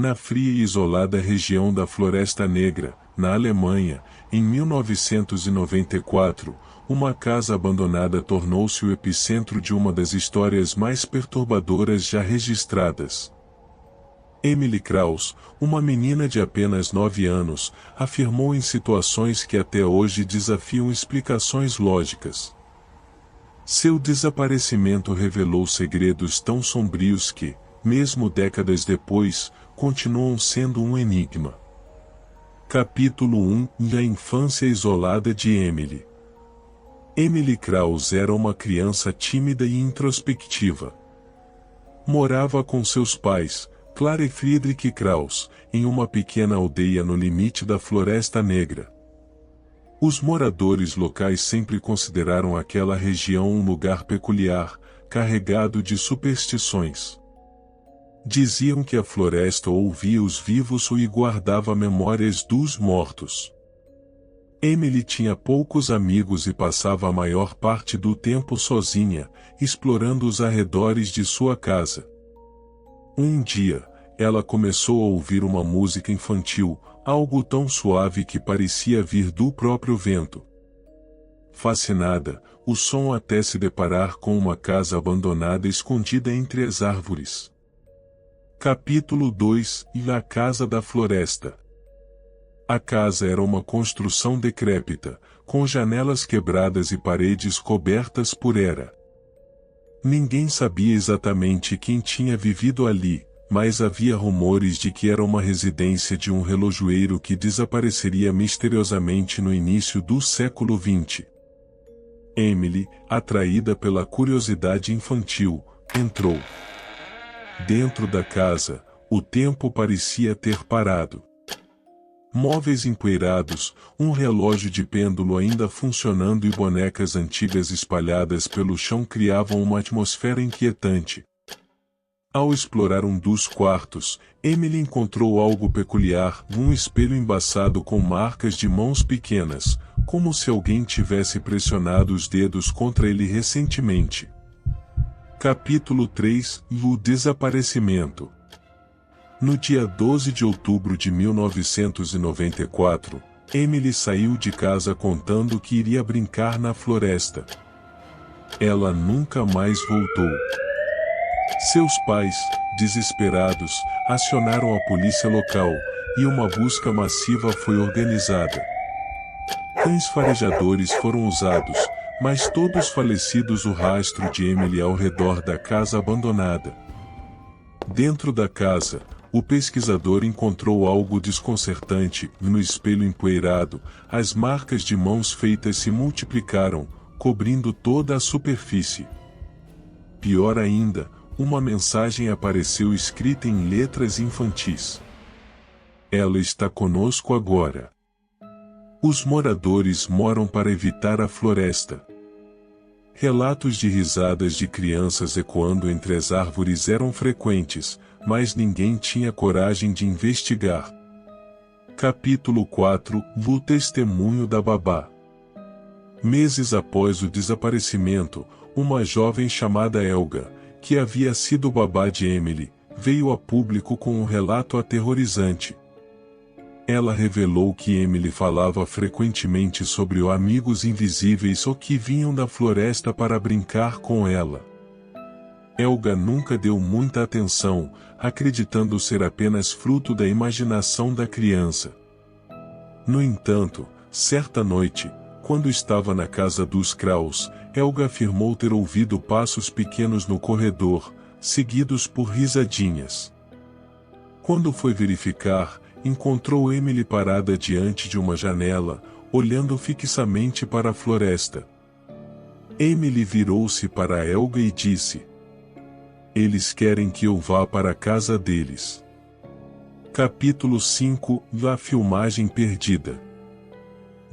Na fria e isolada região da Floresta Negra, na Alemanha, em 1994, uma casa abandonada tornou-se o epicentro de uma das histórias mais perturbadoras já registradas. Emily Kraus, uma menina de apenas 9 anos, afirmou em situações que até hoje desafiam explicações lógicas. Seu desaparecimento revelou segredos tão sombrios que, mesmo décadas depois, continuam sendo um enigma. Capítulo 1 – A infância isolada de Emily. Emily Kraus era uma criança tímida e introspectiva. Morava com seus pais, Clara e Friedrich Kraus, em uma pequena aldeia no limite da Floresta Negra. Os moradores locais sempre consideraram aquela região um lugar peculiar, carregado de superstições. Diziam que a floresta ouvia os vivos e guardava memórias dos mortos. Emily tinha poucos amigos e passava a maior parte do tempo sozinha, explorando os arredores de sua casa. Um dia, ela começou a ouvir uma música infantil, algo tão suave que parecia vir do próprio vento. Fascinada, o som até se deparar com uma casa abandonada escondida entre as árvores. Capítulo 2 – A Casa da Floresta. A casa era uma construção decrépita, com janelas quebradas e paredes cobertas por era. Ninguém sabia exatamente quem tinha vivido ali, mas havia rumores de que era uma residência de um relojoeiro que desapareceria misteriosamente no início do século XX. Emily, atraída pela curiosidade infantil, entrou. Dentro da casa, o tempo parecia ter parado. Móveis empoeirados, um relógio de pêndulo ainda funcionando e bonecas antigas espalhadas pelo chão criavam uma atmosfera inquietante. Ao explorar um dos quartos, Emily encontrou algo peculiar, um espelho embaçado com marcas de mãos pequenas, como se alguém tivesse pressionado os dedos contra ele recentemente. Capítulo 3 – O desaparecimento. No dia 12 de outubro de 1994, Emily saiu de casa contando que iria brincar na floresta. Ela nunca mais voltou. Seus pais, desesperados, acionaram a polícia local, e uma busca massiva foi organizada. Cães farejadores foram usados, mas todos falecidos o rastro de Emily ao redor da casa abandonada. Dentro da casa, o pesquisador encontrou algo desconcertante. No espelho empoeirado, as marcas de mãos feitas se multiplicaram, cobrindo toda a superfície. Pior ainda, uma mensagem apareceu escrita em letras infantis. Ela está conosco agora. Os moradores moram para evitar a floresta. Relatos de risadas de crianças ecoando entre as árvores eram frequentes, mas ninguém tinha coragem de investigar. Capítulo 4 – O testemunho da babá. Meses após o desaparecimento, uma jovem chamada Helga, que havia sido babá de Emily, veio a público com um relato aterrorizante. Ela revelou que Emily falava frequentemente sobre amigos invisíveis ou que vinham da floresta para brincar com ela. Helga nunca deu muita atenção, acreditando ser apenas fruto da imaginação da criança. No entanto, certa noite, quando estava na casa dos Kraus, Helga afirmou ter ouvido passos pequenos no corredor, seguidos por risadinhas. Quando foi verificar, encontrou Emily parada diante de uma janela, olhando fixamente para a floresta. Emily virou-se para Helga e disse: "Eles querem que eu vá para a casa deles." Capítulo 5 – A filmagem perdida.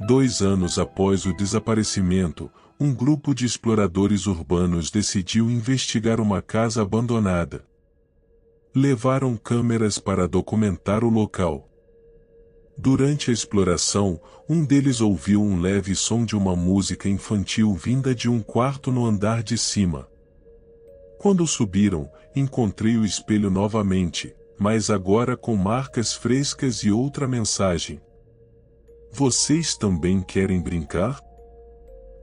2 anos após o desaparecimento, um grupo de exploradores urbanos decidiu investigar uma casa abandonada. Levaram câmeras para documentar o local. Durante a exploração, um deles ouviu um leve som de uma música infantil vinda de um quarto no andar de cima. Quando subiram, encontrei o espelho novamente, mas agora com marcas frescas e outra mensagem. Vocês também querem brincar?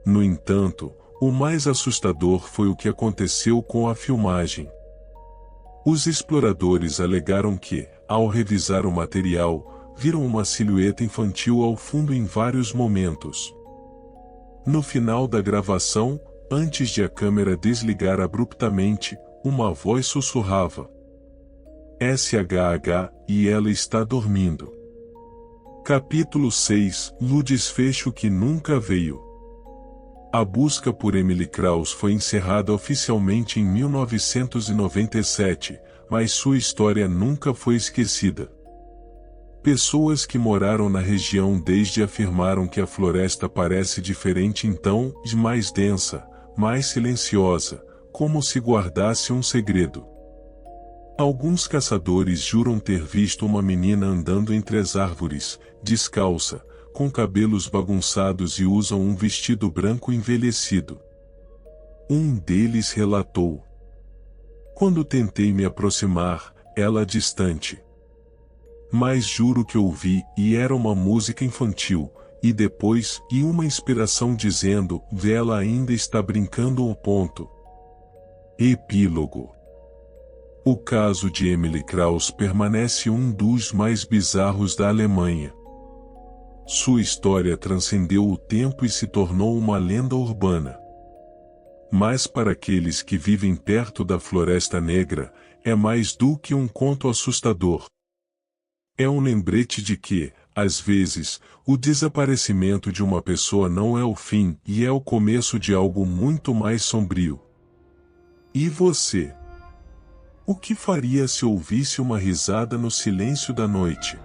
No entanto, o mais assustador foi o que aconteceu com a filmagem. Os exploradores alegaram que, ao revisar o material, viram uma silhueta infantil ao fundo em vários momentos. No final da gravação, antes de a câmera desligar abruptamente, uma voz sussurrava: SHH, e ela está dormindo. Capítulo 6 – No desfecho que nunca veio. A busca por Emily Krauss foi encerrada oficialmente em 1997, mas sua história nunca foi esquecida. Pessoas que moraram na região desde afirmaram que a floresta parece diferente então, mais densa, mais silenciosa, como se guardasse um segredo. Alguns caçadores juram ter visto uma menina andando entre as árvores, descalça, com cabelos bagunçados e usam um vestido branco envelhecido. Um deles relatou: quando tentei me aproximar, ela distante. Mas juro que ouvi, e era uma música infantil, e depois, uma inspiração dizendo, ela ainda está brincando. Epílogo. O caso de Emily Krauss permanece um dos mais bizarros da Alemanha. Sua história transcendeu o tempo e se tornou uma lenda urbana. Mas para aqueles que vivem perto da Floresta Negra, é mais do que um conto assustador. É um lembrete de que, às vezes, o desaparecimento de uma pessoa não é o fim e é o começo de algo muito mais sombrio. E você? O que faria se ouvisse uma risada no silêncio da noite?